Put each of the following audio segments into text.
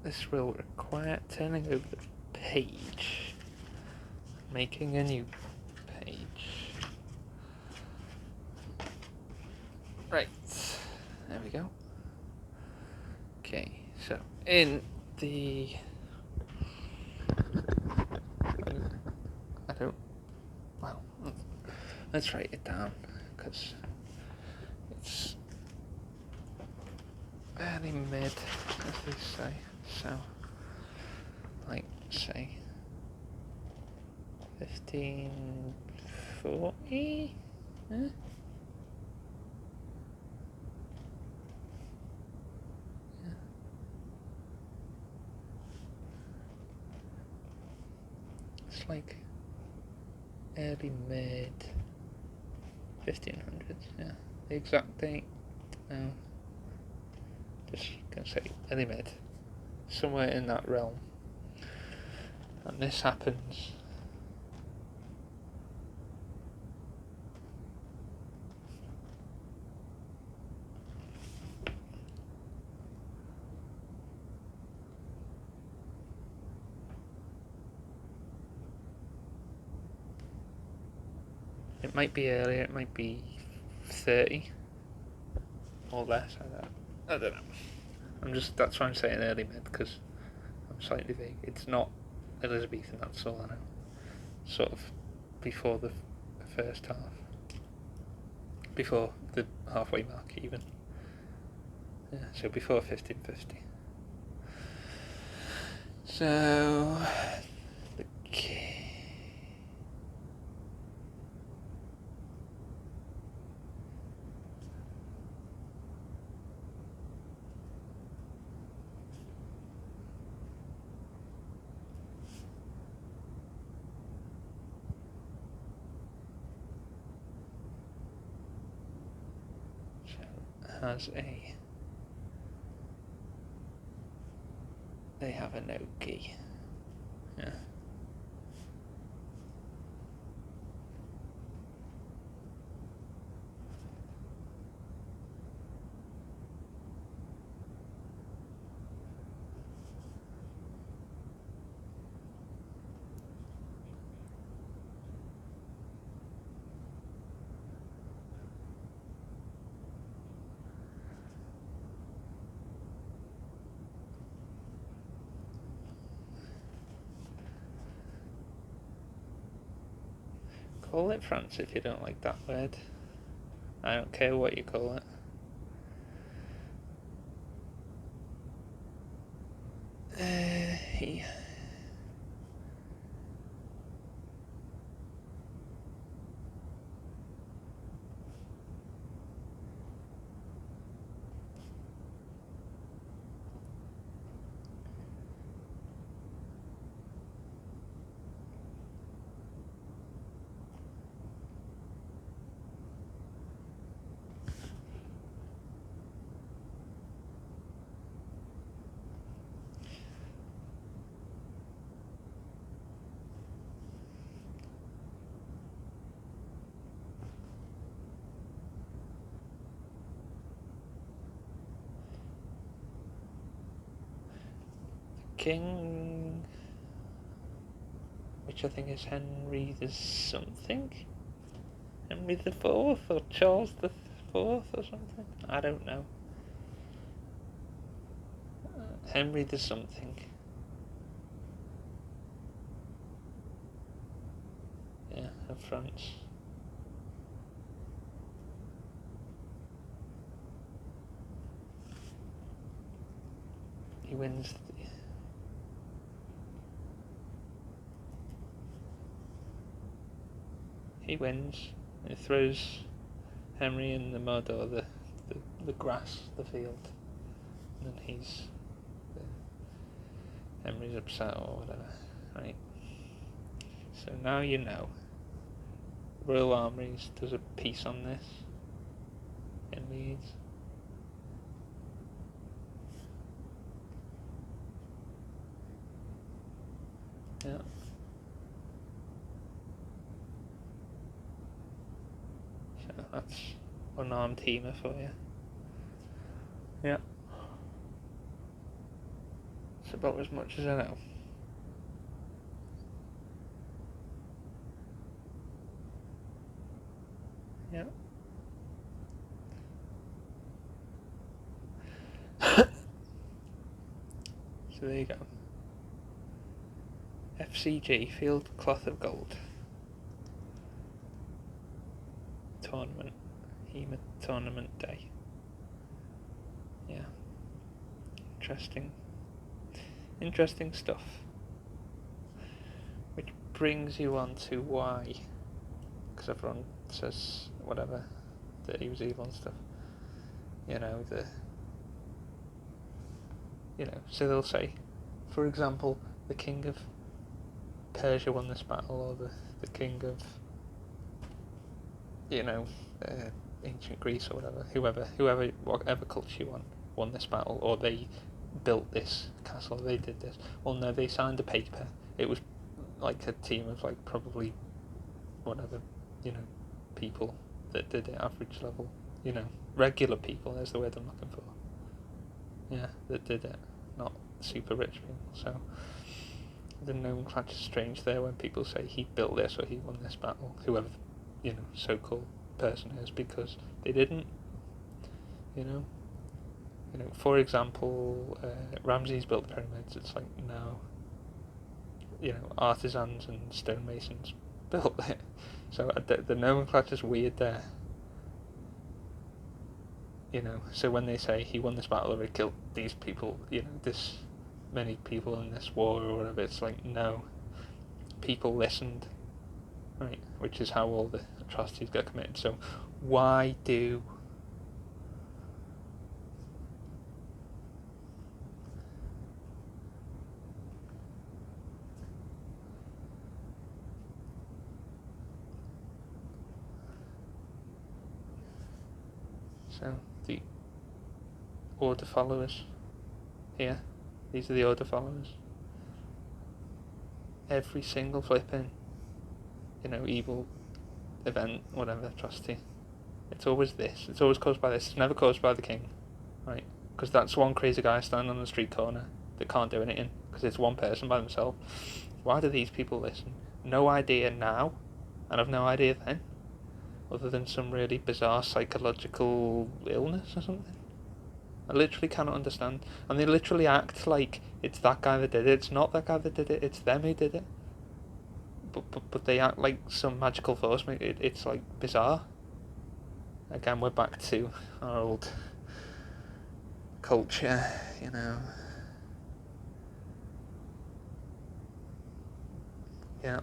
this will require turning over the page, making a new page. Right, there we go. Okay, so in the... I don't... Well, let's write it down, because it's fairly mid, as they say. So, like, say, 1540? Huh? It's like early mid 1500s, yeah. The exact date, no. Just gonna say early mid. Somewhere in that realm. And this happens it might be earlier, it might be 30 or less, I don't know. That's why I'm saying early mid, because I'm slightly vague. It's not Elizabethan, that's all I know. Sort of before the first half. Before the halfway mark, even. Yeah, so before 1550. So, the has a... They have a no key. Yeah. Call it France if you don't like that word. I don't care what you call it. He... King, which I think is Henry the something? Henry the Fourth or Charles the Fourth or something? I don't know. Henry the something. Yeah, of France. He wins. He wins. He throws Henry in the mud or the grass, the field, and then Henry's upset or whatever, right? So now you know. Royal Armouries does a piece on this in Leeds. Yeah. So that's unarmed HEMA for you. Yeah. It's about as much as I know. Yeah. So there you go. FCG, Field Cloth of Gold. Tournament. HEMA tournament day. Yeah. Interesting stuff. Which brings you on to why, because everyone says whatever, that he was evil and stuff. So they'll say, for example, the king of Persia won this battle, or the king of, ancient Greece or whatever, whatever culture you want, won this battle, or they built this castle, they did this. Well, no, they signed a paper. It was like a team of like probably whatever, people that did it, average level, regular people, there's the word I'm looking for. Yeah, that did it, not super rich people. So the nomenclature is strange there when people say he built this or he won this battle, whoever so-called person is, because they didn't. For example, Ramses built the pyramids. It's like, no, artisans and stonemasons built it. So the nomenclature's weird there. So when they say he won this battle or he killed these people, this many people in this war or whatever, it's like, no, people listened, right? Which is how all the atrocities get committed. So why do the order followers here, these are the order followers. Every single flipping, evil event, whatever, atrocity, it's always this. It's always caused by this. It's never caused by the king, right? Because that's one crazy guy standing on the street corner that can't do anything because it's one person by themselves. Why do these people listen? No idea now, and I've no idea then, other than some really bizarre psychological illness or something. I literally cannot understand. And they literally act like it's that guy that did it. It's not that guy that did it, it's them who did it. But they act like some magical force. It's like bizarre. Again, we're back to our old culture, Yeah,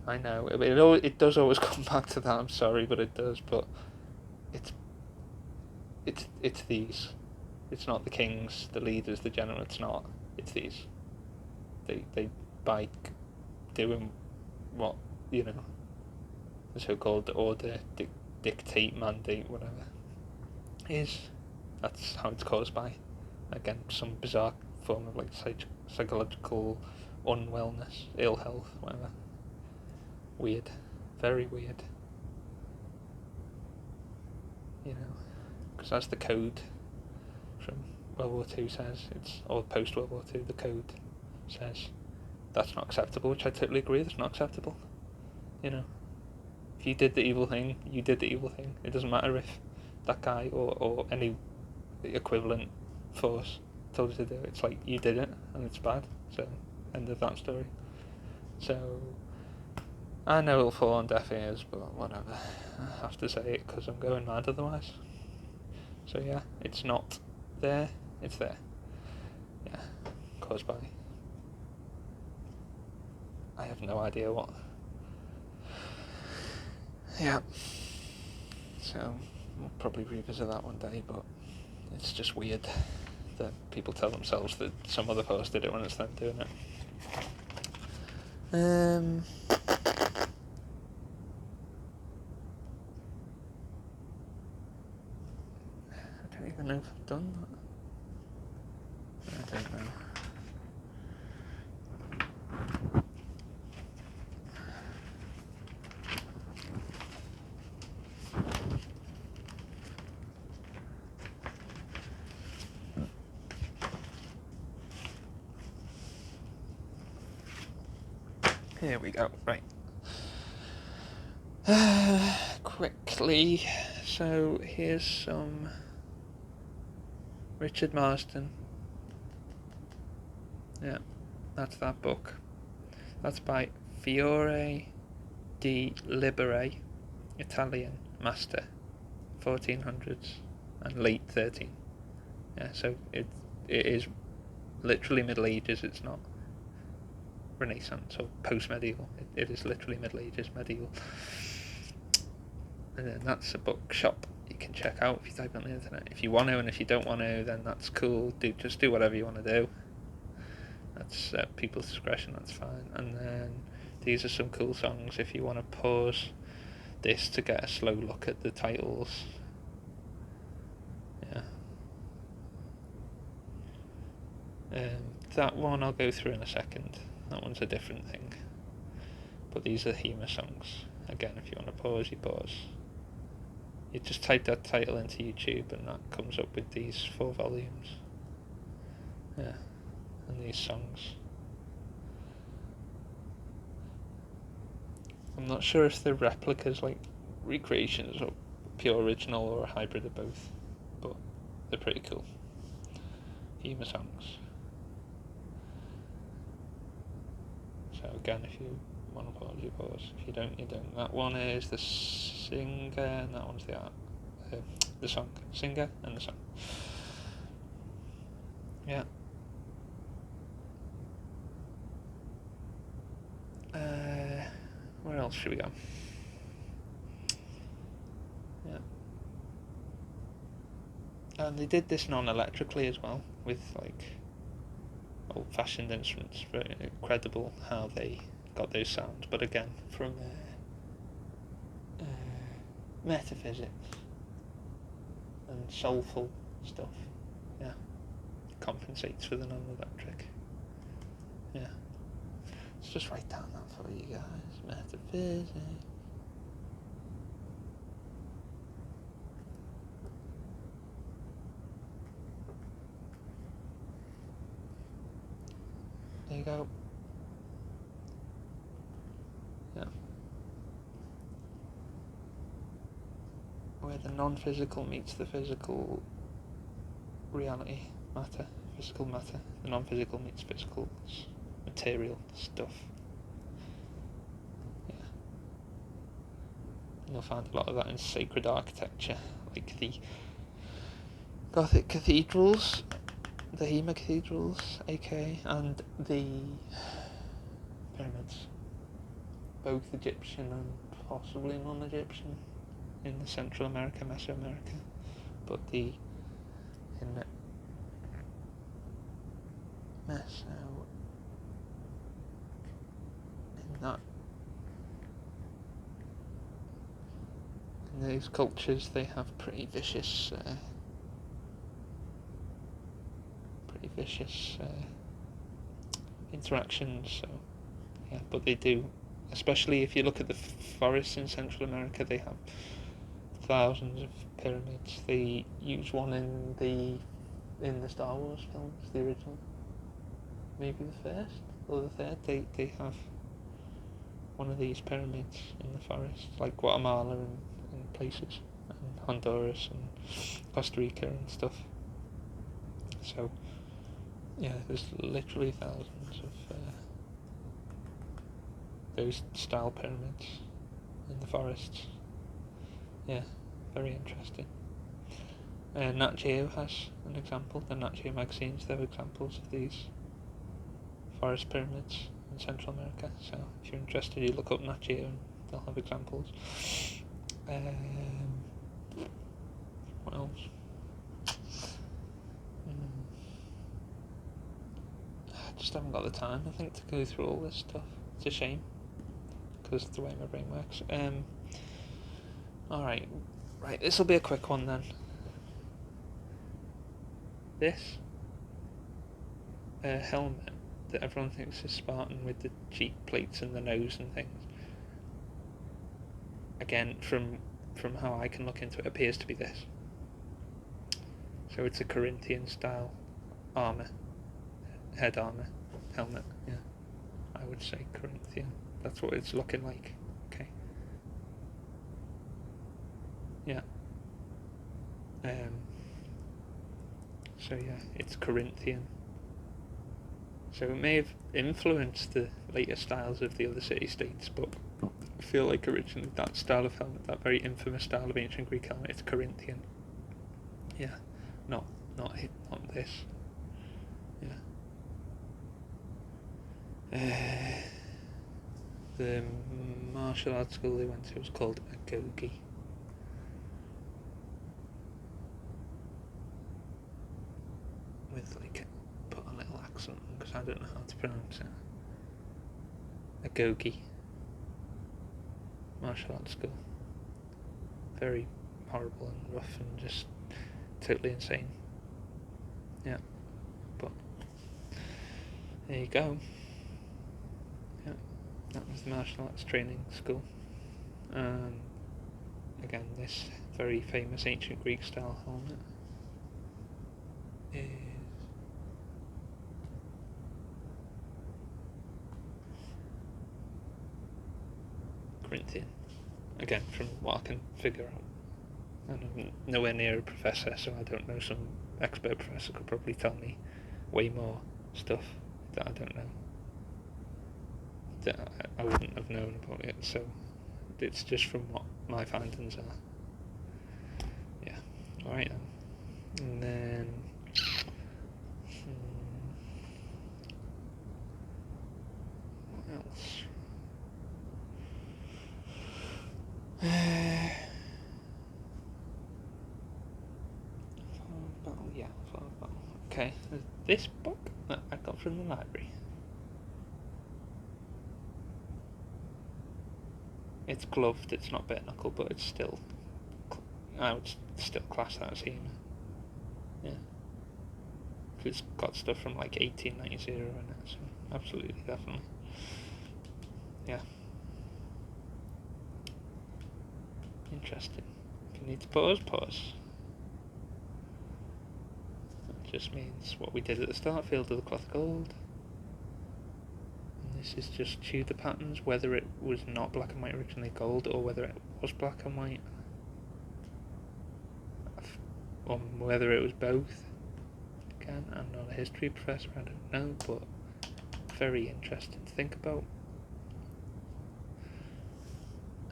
I know. It does always come back to that. I'm sorry, but it does. But it's these. It's not the kings, the leaders, the general. It's not. It's these. They by doing what the so-called order, dictate, mandate, whatever is. That's how it's caused by. Again, some bizarre form of like psychological unwellness, ill health, whatever. Weird, very weird. Because as the code from World War II says, or post World War II, the code says that's not acceptable, which I totally agree. That's not acceptable. If you did the evil thing, you did the evil thing. It doesn't matter if that guy or any equivalent force told you to do it. It's like, you did it and it's bad. So end of that story. So I know it'll fall on deaf ears, but whatever. I have to say it because I'm going mad otherwise. So yeah, it's not there, it's there. Yeah, caused by, I have no idea what. Yeah. So we'll probably revisit that one day, but it's just weird that people tell themselves that some other force did it when it's them doing it. I don't even know if I've done that. I don't know. Here we go. Right. Quickly. So here's some Richard Marsden. Yeah, that's that book. That's by Fiore di Libere, Italian master, 1400s and late 13. Yeah, so it is literally Middle Ages. It's not Renaissance or post-medieval. It is literally Middle Ages, medieval. And then that's a bookshop you can check out if you type on the internet. If you want to, and if you don't want to, then that's cool. Just do whatever you want to do. That's people's discretion. That's fine. And then these are some cool songs if you want to pause this to get a slow look at the titles. Yeah. That one I'll go through in a second. That one's a different thing. But these are HEMA songs. Again, if you want to pause, you pause. You just type that title into YouTube and that comes up with these 4 volumes. Yeah. And these songs. I'm not sure if they're replicas, like recreations, or pure original, or a hybrid of both. But they're pretty cool. HEMA songs. So again, if you want to pause, you pause. If you don't, you don't. That one is the singer, and that one's the song. Singer and the song. Yeah. Where else should we go? Yeah. And they did this non-electrically as well, with like old-fashioned instruments. Very incredible how they got those sounds, but again, from metaphysics and soulful stuff. Yeah, compensates for the non-electric. Yeah, let's just write down that for you guys. Metaphysics. There you go. Yeah. Where the non-physical meets the physical reality, matter, physical matter. The non-physical meets physical material stuff. Yeah. And you'll find a lot of that in sacred architecture, like the Gothic cathedrals, the HEMA cathedrals, aka, and the pyramids, both Egyptian and possibly non-Egyptian in the Central America, Mesoamerica, but in those cultures, they have pretty vicious interactions. So yeah, but they do, especially if you look at the forests in Central America, they have thousands of pyramids. They use one in the Star Wars films, the original, maybe the first or the third. They have one of these pyramids in the forest, like Guatemala and places, and Honduras and Costa Rica and stuff. So yeah, there's literally thousands of those style pyramids in the forests. Yeah, very interesting. Nat Geo has an example. The Nat Geo magazines, they have examples of these forest pyramids in Central America. So if you're interested, you look up Nat Geo and they'll have examples. What else? I just haven't got the time, I think, to go through all this stuff. It's a shame, because of the way my brain works. Alright, this will be a quick one then. This helmet that everyone thinks is Spartan, with the cheek plates and the nose and things, again, from how I can look into it, appears to be this. So it's a Corinthian style armour, head armour, helmet, yeah. I would say Corinthian. That's what it's looking like. Okay. Yeah. So yeah, it's Corinthian. So it may have influenced the later styles of the other city-states, but I feel like originally that style of helmet, that very infamous style of ancient Greek helmet, it's Corinthian. Yeah, not this. Yeah. The martial arts school they went to was called Agogi. With like put a little accent on because I don't know how to pronounce it. Agogi. Martial arts school. Very horrible and rough and just totally insane. Yeah. But there you go. Yeah. That was the martial arts training school. Again, this very famous ancient Greek style helmet is Corinthian. Again, from what I can figure out. And I'm nowhere near a professor, so I don't know. Some expert professor could probably tell me way more stuff that I don't know, that I wouldn't have known about it. So it's just from what my findings are. Yeah. Alright then. And then what else? Flower Battle. Okay, this book that I got from the library. It's gloved, it's not bare knuckle, but it's still, I would still class that as HEMA. Yeah. It's got stuff from like 1890 in it, so absolutely, definitely. Yeah. Interesting. If you need to pause. That just means what we did at the start, Field of the Cloth Gold. And this is just Tudor patterns, whether it was not black and white originally gold, or whether it was black and white, or whether it was both. Again, I'm not a history professor, I don't know, but very interesting to think about.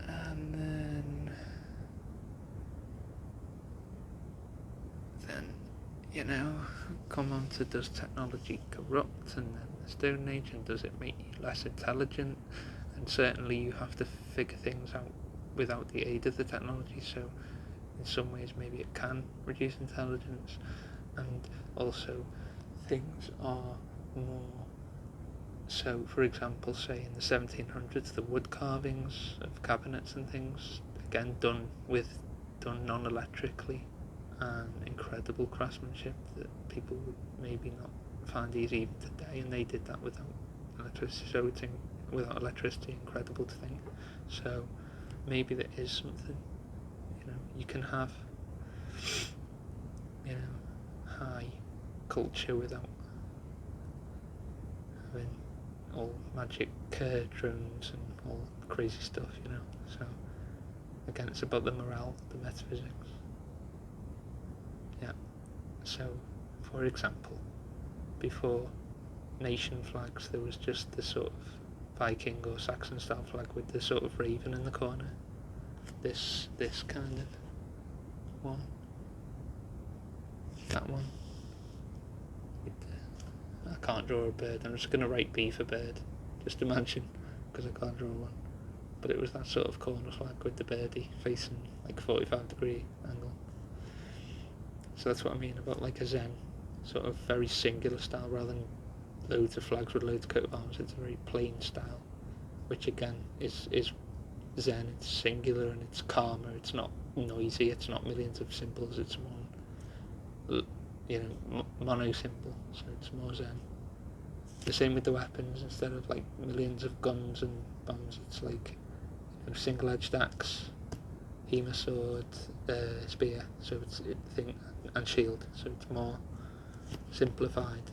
And then you know, come on to, does technology corrupt, and then the Stone Age, and does it make you less intelligent? And certainly you have to figure things out without the aid of the technology, so in some ways maybe it can reduce intelligence, and also things are more, so for example, say in the 1700s, the wood carvings of cabinets and things, again done non-electrically, and incredible craftsmanship that people would maybe not find easy even today, and they did that without electricity, so it's without electricity, incredible to think. So maybe there is something, you can have high culture without having all magic drones and all crazy stuff, so again it's about the morale, the metaphysics. Yeah. So, for example, before nation flags, there was just the sort of Viking or Saxon style flag with the sort of raven in the corner. This kind of one. That one. I can't draw a bird. I'm just going to write B for bird. Just imagine, because I can't draw one. But it was that sort of corner flag with the birdie facing like 45-degree angle. So that's what I mean about like a Zen, sort of very singular style rather than loads of flags with loads of coat of arms. It's a very plain style, which again is Zen. It's singular and it's calmer. It's not noisy. It's not millions of symbols. It's one, mono symbol. So it's more Zen. The same with the weapons. Instead of like millions of guns and bombs, it's like single-edged axe, HEMA sword, spear. So it's and shield. So it's more simplified.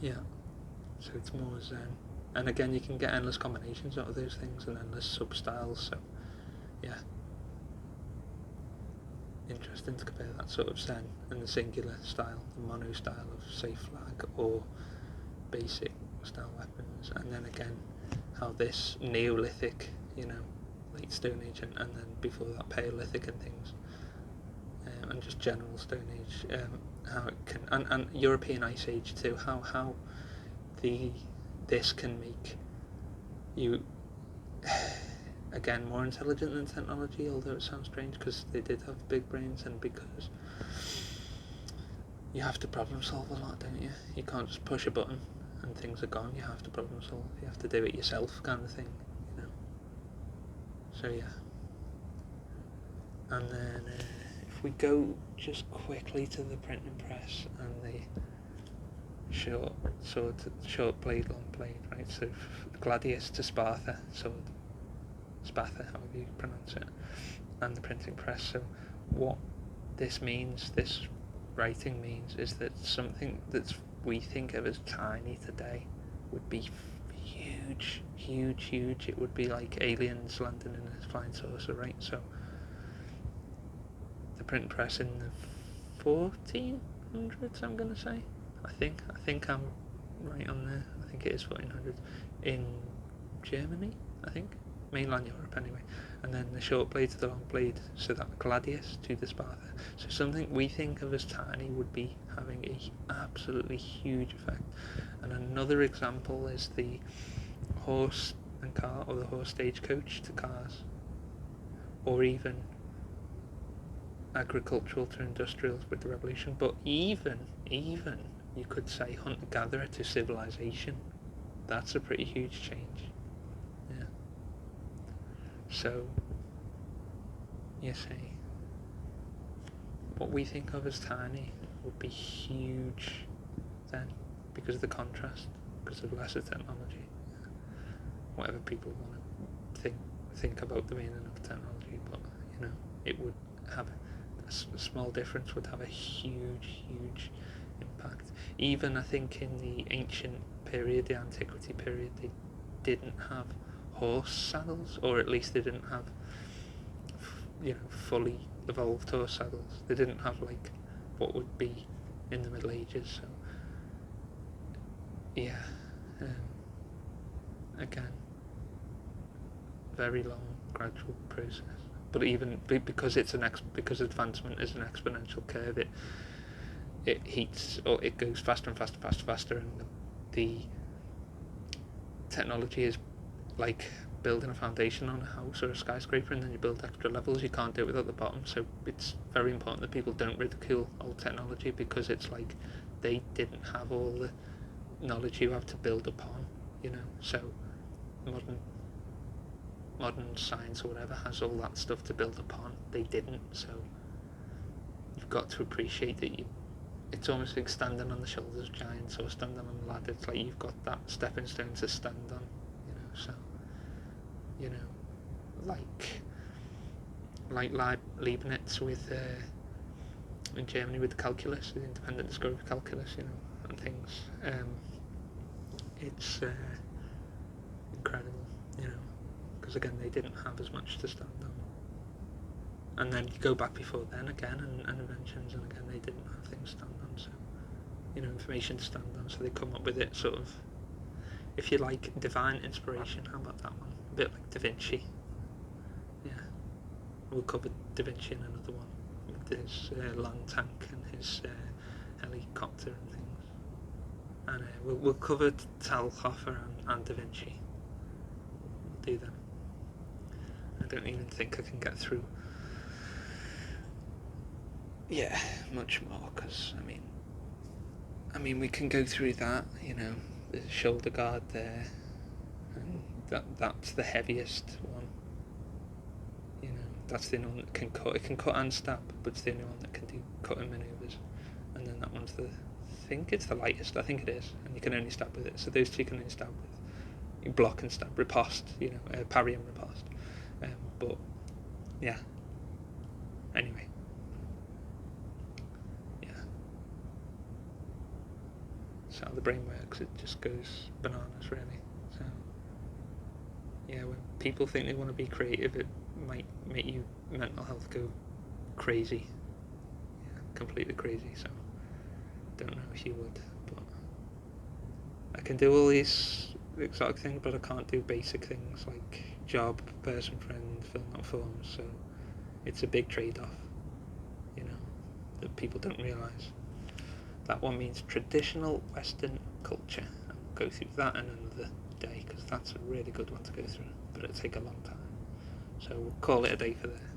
Yeah. So it's more Zen. And again, you can get endless combinations out of those things and endless sub-styles, so yeah. Interesting to compare that sort of Zen and the singular style, the mono style of, say, flag or basic style weapons, and then again how this Neolithic, late Stone Age, and then before that Paleolithic and things, and just general Stone Age, how it can, and European Ice Age too, how this can make you again more intelligent than technology, although it sounds strange because they did have big brains, and because you have to problem solve a lot, don't you? You can't just push a button and things are gone. You have to problem solve. You have to do it yourself, kind of thing, So yeah. And then if we go just quickly to the printing press and the short blade, long blade, right? So gladius to Sparta sword, Spatha, however you pronounce it, and the printing press. So what this writing means, is that something that we think of as tiny today would be huge, huge, huge. It would be like aliens landing in a flying saucer, right? So the printing press in the 1400s, I'm going to say. I think I'm right on there. I think it is 1400s in Germany, I think. Mainland Europe anyway, and then the short blade to the long blade, so that gladius to the Sparta. So something we think of as tiny would be having a absolutely huge effect. And another example is the horse and car, or the horse stagecoach to cars, or even agricultural to industrials with the revolution. But even you could say hunter-gatherer to civilization. That's a pretty huge change. Yeah. So, you see, what we think of as tiny would be huge then, because of the contrast, because of lesser technology, whatever people want to think about the meaning of technology, but it would have a small difference would have a huge impact. Even I think in the ancient period, the antiquity period, they didn't have horse saddles, or at least they didn't have fully evolved horse saddles. They didn't have like what would be in the Middle Ages. So yeah, again, very long gradual process. But even because because advancement is an exponential curve, it heats, or it goes faster and faster, and the technology is like building a foundation on a house or a skyscraper, and then you build extra levels. You can't do it without the bottom. So it's very important that people don't ridicule old technology, because it's like they didn't have all the knowledge you have to build upon, so modern science or whatever has all that stuff to build upon. They didn't. So you've got to appreciate that it's almost like standing on the shoulders of giants, or standing on a ladder. It's like you've got that stepping stone to stand on, so like Leibniz with in Germany with the calculus, the independent discovery of calculus, and things. It's incredible, because again they didn't have as much to stand on. And then you go back before then again, and inventions, and again they didn't have things to stand on, so information to stand on, so they come up with it sort of, if you like, divine inspiration. How about that one? A bit like Da Vinci. Yeah, we'll cover Da Vinci in another one, with his land tank and his helicopter and things, and we'll cover Talhofer and Da Vinci. We'll do them. I don't even think I can get through much more, because I mean we can go through that, the shoulder guard there, and that's the heaviest one, that's the only one that can cut. It can cut and stab, but it's the only one that can do cutting manoeuvres. And then that one's I think it's the lightest, I think it is, and you can only stab with it. So those two can only stab with, you block and stab, riposte, parry and riposte. But yeah, anyway, so how the brain works, it just goes bananas, really. So people think they want to be creative, it might make you mental health go crazy, completely crazy. So don't know if you would, but I can do all these exotic things, but I can't do basic things like job, person, friend, filling out forms. So it's a big trade-off, you know, that people don't realise. That one means traditional Western culture. And we'll go through that in another day, because that's a really good one to go through, but it'll take a long time. So we'll call it a day for there.